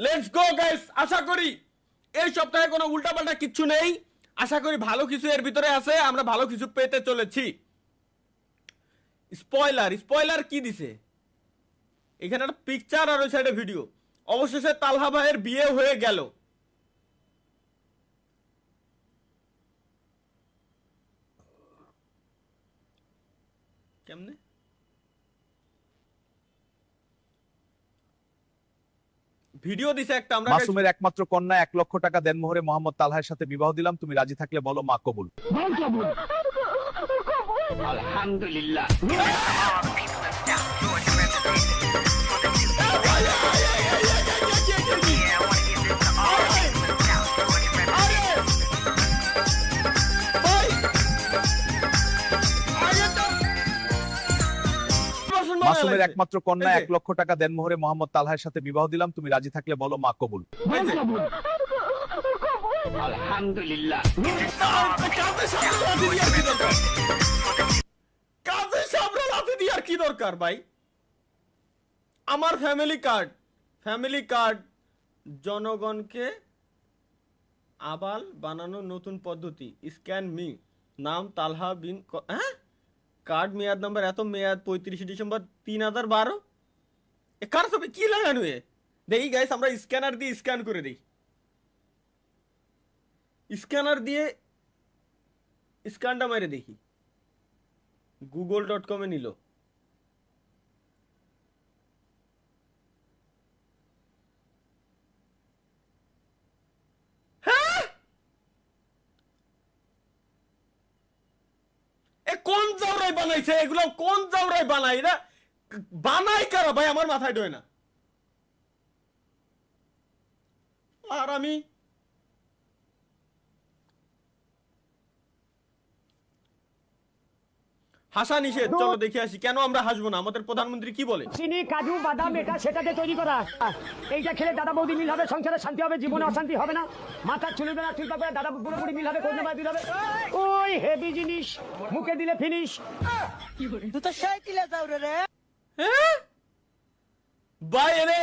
Let's go guys. আশা করি এই সপ্তাহে কোনো উল্টাপাল্টা কিচ্ছু নেই। আশা করি ভালো কিছু এর ভিতরে আছে, আমরা ভালো কিছু পেতে চলেছি। স্পয়লার স্পয়লার কি দিছে এখানে? একটা পিকচার আর ওই সাইডে ভিডিও। অবশেষে তালহা ভাইয়ের বিয়ে হয়ে গেল। কেমনে ভিডিও দিছে একটা? আমরা মাসুমের একমাত্র কন্যা 1 লক্ষ টাকা দেনমোহরে মোহাম্মদ তালহার সাথে বিবাহ দিলাম, তুমি রাজি থাকলে বলো মা কবুল। আলহামদুলিল্লাহ। মাসুমের একমাত্র কন্যা 1 লক্ষ টাকা দেনমোহরে মোহাম্মদ তালহার সাথে বিবাহ দিলাম, তুমি রাজি থাকলে বলো মা কবুল। আলহামদুলিল্লাহ। কাজে সামনে লাথি দিয়ার কি দরকার ভাই? আমার ফ্যামিলি কার্ড জনগণকে আবাল বানানোর নতুন পদ্ধতি। স্ক্যান মি, নাম তালহা বিন হ্যাঁ, কার্ড মেয়াদ নাম্বার এত, মেয়াদ 35 ডিসেম্বর 3012। এ কার ছবি কি লাগানো? দেখি গাইস, আমরা স্ক্যানার দিয়ে স্ক্যান করে দিই। স্ক্যানার দিয়ে স্ক্যানটা মেরে দেখি। google.com-এ নিল। হ্যাঁ, এ কোন জাউরাই বানাইছে এগুলো? কোন জাউরাই বানাই? না বানাই কারা ভাই? আমার মাথায় ঢোয় না। আর আমি হাসা নিষেধ। চলো দেখে আসি কেন আমরা হাসবো না। আমাদের প্রধানমন্ত্রী কি বলে? চিনি, কাজু, বাদাম, এটা সেটাতে তৈরি করা। এইটা খেলে দাদা বৌদি মিল হবে, সংসারে শান্তি হবে, জীবনে অশান্তি হবে না। মাথার চুল না ঠিক থাকবে, দাদা বুড়ো বুড়ি মিল হবে, কোন দিল হবে। ওই হেভি জিনিস মুখে দিলে ফিনিশ। তুই তো সাইকেলে যাও রে। হ্যাঁ ভাই, এরে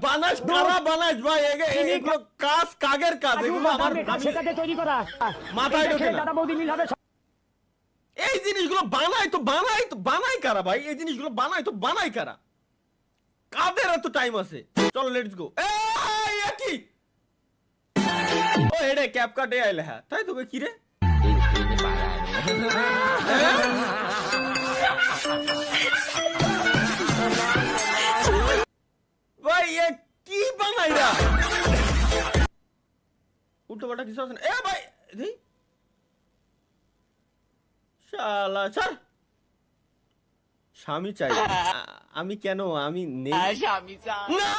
বানাস কারা বানাস ভাই? এগুলো কাজ কাগের কাজ, এগুলো আমার সেটাতে তৈরি করা। মাথায় ঢোকে না। দাদা বৌদি মিল হবে। এই জিনিসগুলো বানাই কারা ভাই? এই জিনিসগুলো বানাই কারা? কাদের এত টাইম আছে? চলো লেটস গো। এই কি ও এডে ক্যাপকাট এ আইলে? হ্যাঁ তাই তো। কি রে ভাই, এ কি বানাইরা? উল্টো পাল্টা কিছু আছে না? এ ভাই দেখি শালা ছাড়। স্বামী চাই আমি? কেন আমি নেই? স্বামী চাই, না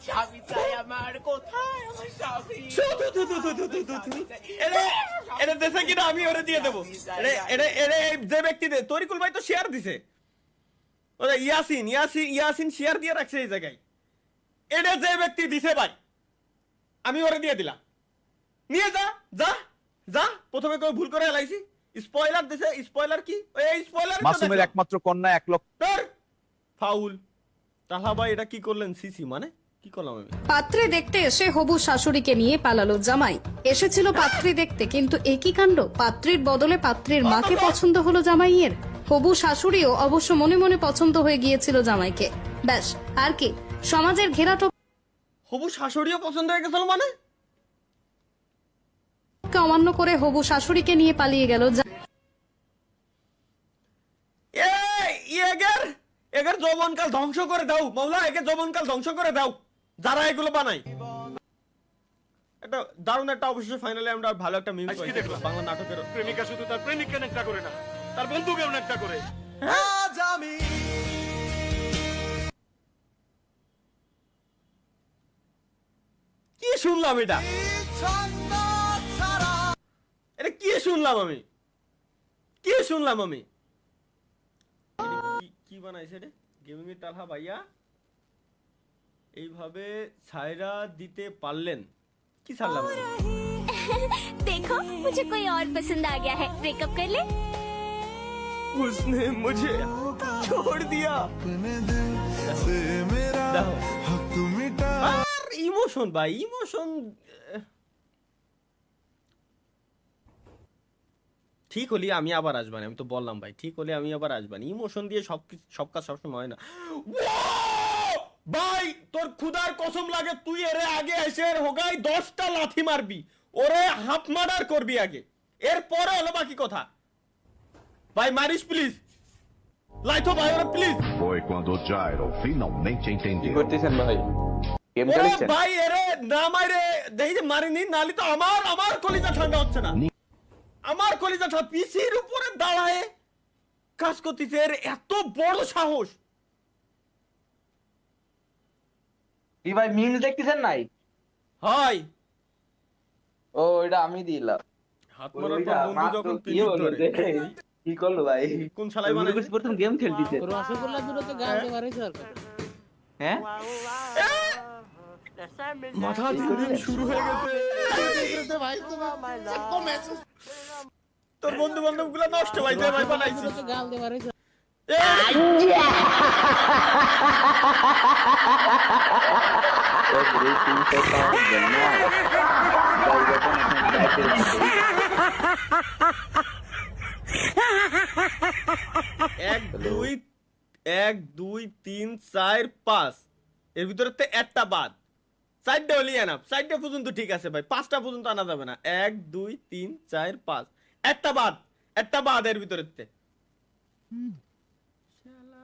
স্বামী চাই আমার, কোথায় আমার স্বামী? এটা দেশে কিনা আমি ওরে দিয়ে দেবো। যে ব্যক্তি তরিকুল ভাই তো শেয়ার দিছে, ওরা ইয়াসিন শেয়ার দিয়ে রাখছে এই জায়গায়। এটা যে ব্যক্তি দিছে ভাই, আমি ওরে দিয়ে দিলাম। নিয়ে যা যা যা। প্রথমে কেউ ভুল করে এলাইছি। স্পয়লার দিছে। স্পয়লার কি? এই স্পয়লার মাসুমের একমাত্র কন্যা 1 লক্ষ। ফাউল। তাহা ভাই এটা কি করলেন? সিসি মানে কি করলাম আমি? পাত্রে দেখতে এসে হবু শাশুড়িকে নিয়ে পালালো জামাই। এসেছিল পাত্রী দেখতে, কিন্তু একই কাণ্ড, পাত্রীর বদলে পাত্রীর মাকে পছন্দ হলো জামাইয়ের। হবু শাশুড়িও অবশ্য মনে মনে পছন্দ হয়ে গিয়েছিল জামাইকে। ব্যাস আর কি, সমাজের ঘেরাটো হবু শাশুড়িও পছন্দ হয়ে গেছিল মানে? অমান্য করে হবু শাশুড়িকে নিয়ে পালিয়ে গেল। এগের যৌবনকাল ধ্বংস করে দাও মৌলা, এগের যৌবনকাল ধ্বংস করে দাও যারা এগুলো বানাই। একটা দারুণ একটা অবশ্যই ফাইনালি আমরা ভালো একটা মিম পাইছি বাংলা নাটকের। প্রেমিকা শুধু তার প্রেমিককে নেকটা করে না, তার বন্ধুকেও নেকটা করে। আজ আমি কি শুনলাম এটা? এটা কি শুনলাম আমি? কি বানাইছে রে? গেমিং এর তালহা ভাইয়া এইভাবে ছাইরা দিতে পারলেন? কি ছাড়লাম? देखो मुझे कोई और पसंद आ गया है, ब्रेकअप कर ले। उसने मुझे छोड़ दिया। ইমোশন ভাই, ইমোশন ঠিক হলে আমি আবার আসবানি, আমি তো বললাম ভাই ঠিক হলে আমি আবার আসবানি। ইমোশন দিয়ে সব কাজ সবসময় হয় না। ভাই তোর খুদার কসম লাগে, তুই এরে আগে এসে হোগাই 10টা লাথি মারবি, ওরে হাফ মার্ডার করবি আগে, এরপরে হলো বাকি কথা। ভাই মারিস প্লিজ, লাইতো ভাই ওরে please. Foi quando o Gyro finalmente entendeu. করতেছেন ভাই? গেম ওরে খেলছেন? ভাই এরে না মারে দেখি যে মারিনি, নালি তো আমার কলিজা ঠান্ডা হচ্ছে না, আমার কলিজা ঠান্ডা। পিসির উপরে দাঁড়ায় কাজ করতেছে, এর এত বড় সাহস। কি ভাই মিমস দেখতেছেন নাই? হয় ও এটা আমি দিলাম। হাত মারার পর বন্ধু যখন কি পিনিক বলবো ধরে। যে, কি করলো ভাই? কোন শালাই বানাইছে? প্রথম গেম খেলতেছে। হ্যাঁ? মাথা দিন শুরু হয়ে গেছে। তোর বন্ধু বান্ধব গুলা নষ্ট ভাই, যে ভাই বানাইছে। এক দুই তিন চার পাঁচ, এর ভিতরে তো একটা বাদ, 4টা হলি এনাফ। 4টা পর্যন্ত ঠিক আছে ভাই, 5টা পর্যন্ত আনা যাবে না। 1 2 3 4 5, একটা বাদ এর ভিতরে।